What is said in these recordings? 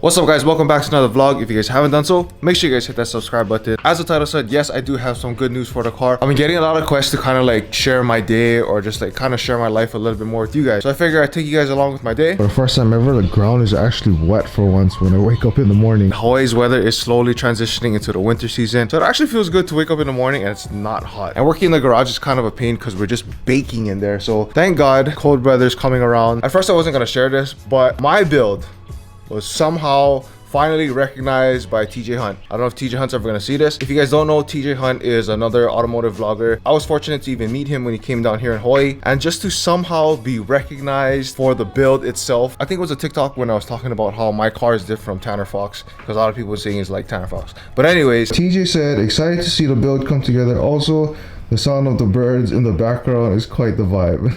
What's up guys, welcome back to another vlog. If you guys haven't done so, make sure you guys hit that subscribe button. As the title said, yes, I do have some good news for the car. I've been getting a lot of requests to kind of like share my day or just like kind of share my life a little bit more with you guys. So I figure I'd take you guys along with my day. For the first time ever, the ground is actually wet for once when I wake up in the morning. Hawaii's weather is slowly transitioning into the winter season. So it actually feels good to wake up in the morning and it's not hot. And working in the garage is kind of a pain because we're just baking in there. So thank God cold weather's coming around. At first I wasn't going to share this, but my build was somehow finally recognized by TJ Hunt. I don't know if TJ Hunt's ever gonna see this. If you guys don't know, TJ Hunt is another automotive vlogger. I was fortunate to even meet him when he came down here in Hawaii, and just to somehow be recognized for the build itself. I think it was a TikTok when I was talking about how my car is different from Tanner Fox, because a lot of people were saying it's like Tanner Fox. But anyways, TJ said, excited to see the build come together. Also, the sound of the birds in the background is quite the vibe.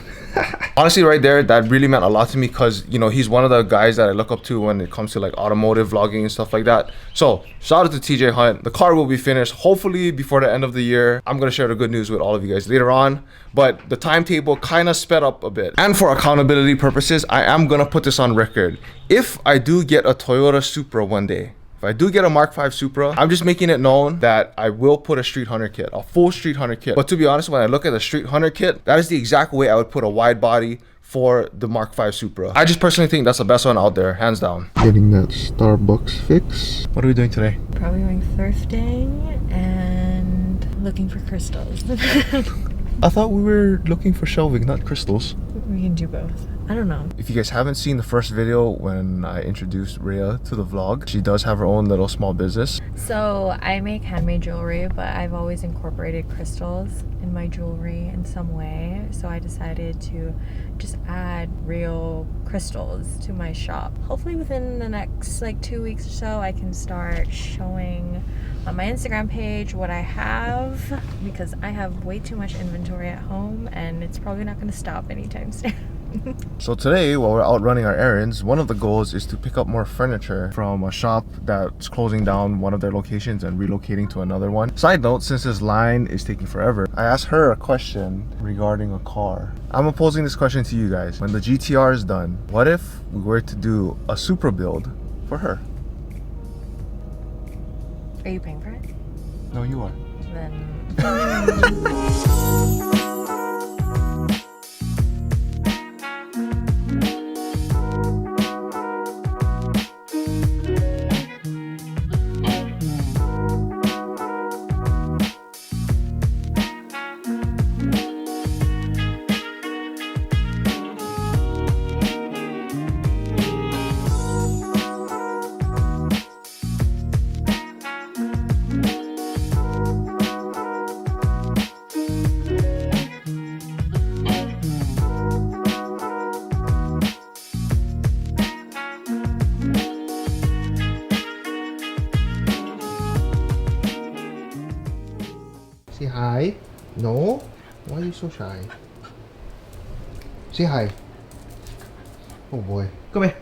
Honestly, right there, that really meant a lot to me because, you know, he's one of the guys that I look up to when it comes to like automotive vlogging and stuff like that. So shout out to TJ Hunt. The car will be finished hopefully before the end of the year. I'm going to share the good news with all of you guys later on, but the timetable kind of sped up a bit. And for accountability purposes, I am going to put this on record. If I do get a Toyota Supra one day, if I do get a Mark V Supra, I'm just making it known that I will put a Street Hunter kit, a full Street Hunter kit. But to be honest, when I look at the Street Hunter kit, that is the exact way I would put a wide body for the Mark V Supra. I just personally think that's the best one out there, hands down. Getting that Starbucks fix. What are we doing today? Probably going thrifting and looking for crystals. I thought we were looking for shelving, not crystals. We can do both. I don't know. If you guys haven't seen the first video when I introduced Rhea to the vlog, she does have her own little small business. So I make handmade jewelry, but I've always incorporated crystals in my jewelry in some way. So I decided to just add real crystals to my shop. Hopefully within the next like 2 weeks or so, I can start showing on my Instagram page what I have, because I have way too much inventory at home and it's probably not going to stop anytime soon. So today, while we're out running our errands, one of the goals is to pick up more furniture from a shop that's closing down one of their locations and relocating to another one. Side note, since this line is taking forever, I asked her a question regarding a car. I'm posing this question to you guys. When the GTR is done, what if we were to do a Supra build for her? Are you paying for it? No, you are. Then... Say hi. No? Why are you so shy? Say hi. Oh boy. Come here.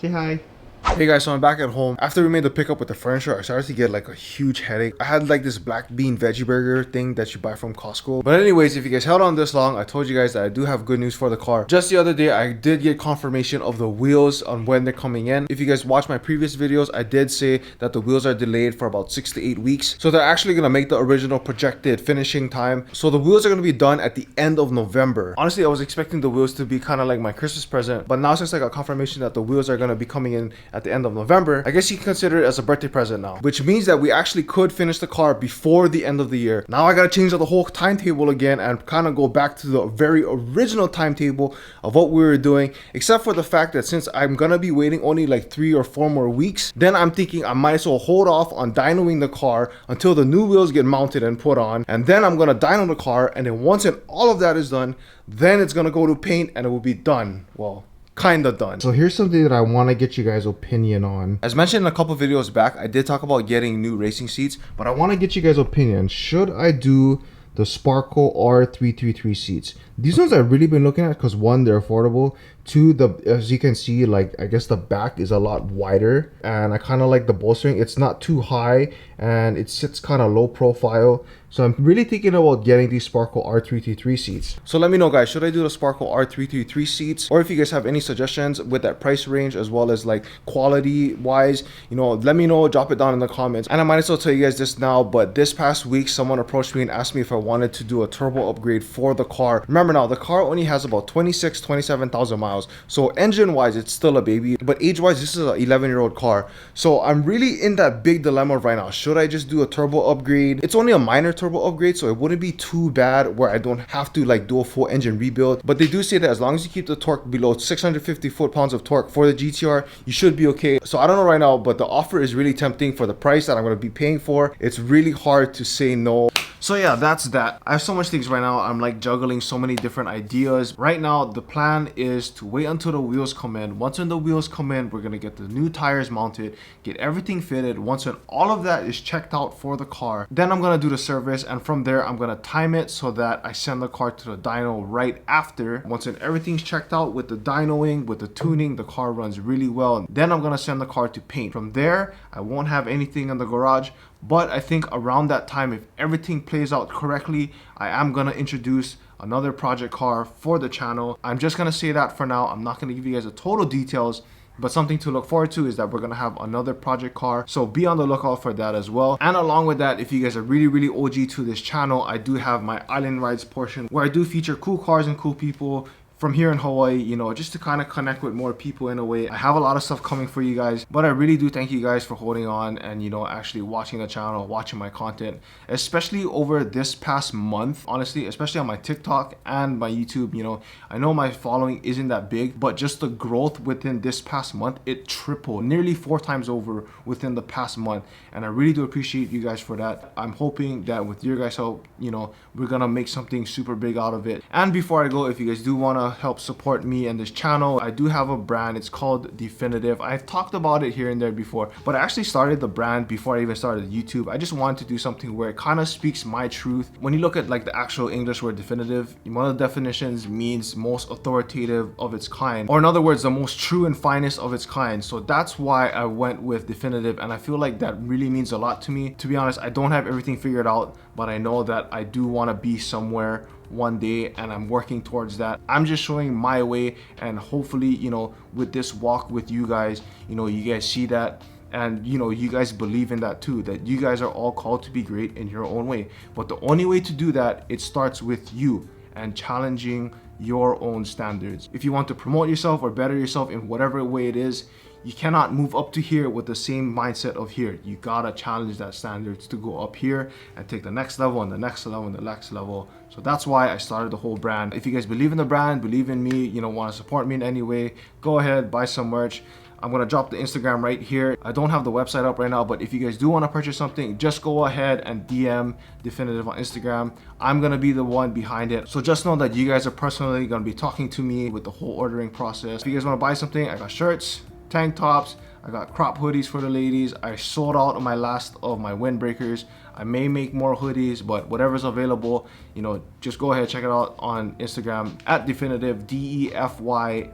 Say hi. Hey guys, so I'm back at home. After we made the pickup with the furniture, I started to get like a huge headache. I had like this black bean veggie burger thing that you buy from Costco. But anyways, if you guys held on this long, I told you guys that I do have good news for the car. Just the other day, I did get confirmation of the wheels on when they're coming in. If you guys watched my previous videos, I did say that the wheels are delayed for about 6 to 8 weeks. So they're actually gonna make the original projected finishing time. So the wheels are gonna be done at the end of November. Honestly, I was expecting the wheels to be kind of like my Christmas present. But now since I got confirmation that the wheels are gonna be coming in at the end of November, I guess you can consider it as a birthday present now, which means that we actually could finish the car before the end of the year. Now I gotta change the whole timetable again and kind of go back to the very original timetable of what we were doing, except for the fact that since I'm gonna be waiting only like 3 or 4 more weeks, then I'm thinking I might as well hold off on dynoing the car until the new wheels get mounted and put on, and then I'm gonna dyno the car, and then once all of that is done, then it's gonna go to paint and it will be done. Well, kind of done. So here's something that I want to get you guys' opinion on. As mentioned in a couple videos back, I did talk about getting new racing seats, But I want to get you guys' opinion. Should I do the Sparkle R333 seats? These ones I've really been looking at because one, they're affordable. Two, as you can see, like I guess the back is a lot wider, and I kind of like the bolstering. It's not too high and it sits kind of low profile. So I'm really thinking about getting these Sparkle R333 seats. So let me know, guys, should I do the Sparkle R333 seats? Or if you guys have any suggestions with that price range as well as like quality wise, you know, let me know, drop it down in the comments. And I might as well tell you guys this now, but this past week someone approached me and asked me if I wanted to do a turbo upgrade for the car. Remember now, the car only has about 27,000 miles. So engine wise, it's still a baby, but age wise, this is an 11-year-old car. So I'm really in that big dilemma right now. Should I just do a turbo upgrade? It's only a minor turbo upgrade, so it wouldn't be too bad where I don't have to like do a full engine rebuild. But they do say that as long as you keep the torque below 650 foot-pounds of torque for the GTR, you should be okay. So I don't know right now, but the offer is really tempting for the price that I'm going to be paying for. It's really hard to say no. So yeah, that's that. I have so much things right now. I'm like juggling so many different ideas. Right now, the plan is to wait until the wheels come in. Once when the wheels come in, we're gonna get the new tires mounted, get everything fitted. Once when all of that is checked out for the car, then I'm gonna do the service, and from there, I'm gonna time it so that I send the car to the dyno right after. Once when everything's checked out with the dynoing, with the tuning, the car runs really well. Then I'm gonna send the car to paint. From there, I won't have anything in the garage. But I think around that time, if everything plays out correctly, I am going to introduce another project car for the channel. I'm just going to say that for now. I'm not going to give you guys the total details, but something to look forward to is that we're going to have another project car. So be on the lookout for that as well. And along with that, if you guys are really OG to this channel, I do have my Island Rides portion where I do feature cool cars and cool people from here in Hawaii, you know, just to kind of connect with more people in a way. I have a lot of stuff coming for you guys, but I really do thank you guys for holding on and, you know, actually watching the channel, watching my content, especially over this past month, honestly, especially on my TikTok and my YouTube. You know, I know my following isn't that big, but just the growth within this past month, it tripled, nearly 4 times over within the past month. And I really do appreciate you guys for that. I'm hoping that with your guys' help, you know, we're gonna make something super big out of it. And before I go, if you guys do want to help support me and this channel, I do have a brand. It's called Definitive. I've talked about it here and there before, but I actually started the brand before I even started YouTube. I just wanted to do something where it kind of speaks my truth. When you look at like the actual English word definitive, one of the definitions means most authoritative of its kind, or in other words, the most true and finest of its kind. So that's why I went with Definitive, and I feel like that really means a lot to me. To be honest, I don't have everything figured out, but I know that I do want to be somewhere one day, and I'm working towards that. I'm just showing my way, and hopefully, you know, with this walk with you guys, you know, you guys see that, and you know, you guys believe in that too, that you guys are all called to be great in your own way. But the only way to do that, it starts with you and challenging your own standards. If you want to promote yourself or better yourself in whatever way it is, you cannot move up to here with the same mindset of here. You gotta challenge that standards to go up here and take the next level and the next level and the next level. So that's why I started the whole brand. If you guys believe in the brand, believe in me, you know, want to support me in any way, go ahead, buy some merch. I'm gonna drop the Instagram right here. I don't have the website up right now, but if you guys do want to purchase something, just go ahead and DM Definitive on Instagram. I'm gonna be the one behind it. So just know that you guys are personally gonna be talking to me with the whole ordering process. If you guys want to buy something, I got shirts, tank tops, I got crop hoodies for the ladies. I sold out on my last of my windbreakers. I may make more hoodies, but whatever's available, you know, just go ahead, check it out on Instagram at Definitive, DEFYNITIVE.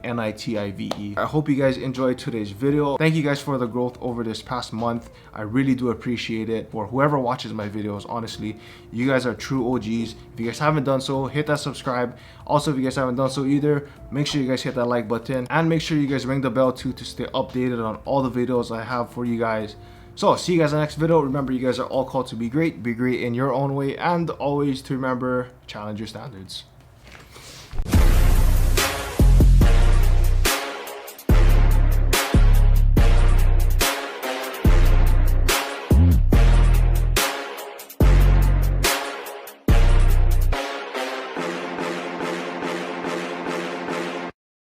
I hope you guys enjoyed today's video. Thank you guys for the growth over this past month. I really do appreciate it. For whoever watches my videos, honestly, you guys are true OGs. If you guys haven't done so, hit that subscribe. Also, if you guys haven't done so either, make sure you guys hit that like button, and make sure you guys ring the bell too to stay updated on all the videos I have for you guys. So see you guys in the next video. Remember, you guys are all called to be great in your own way, and always to remember, challenge your standards.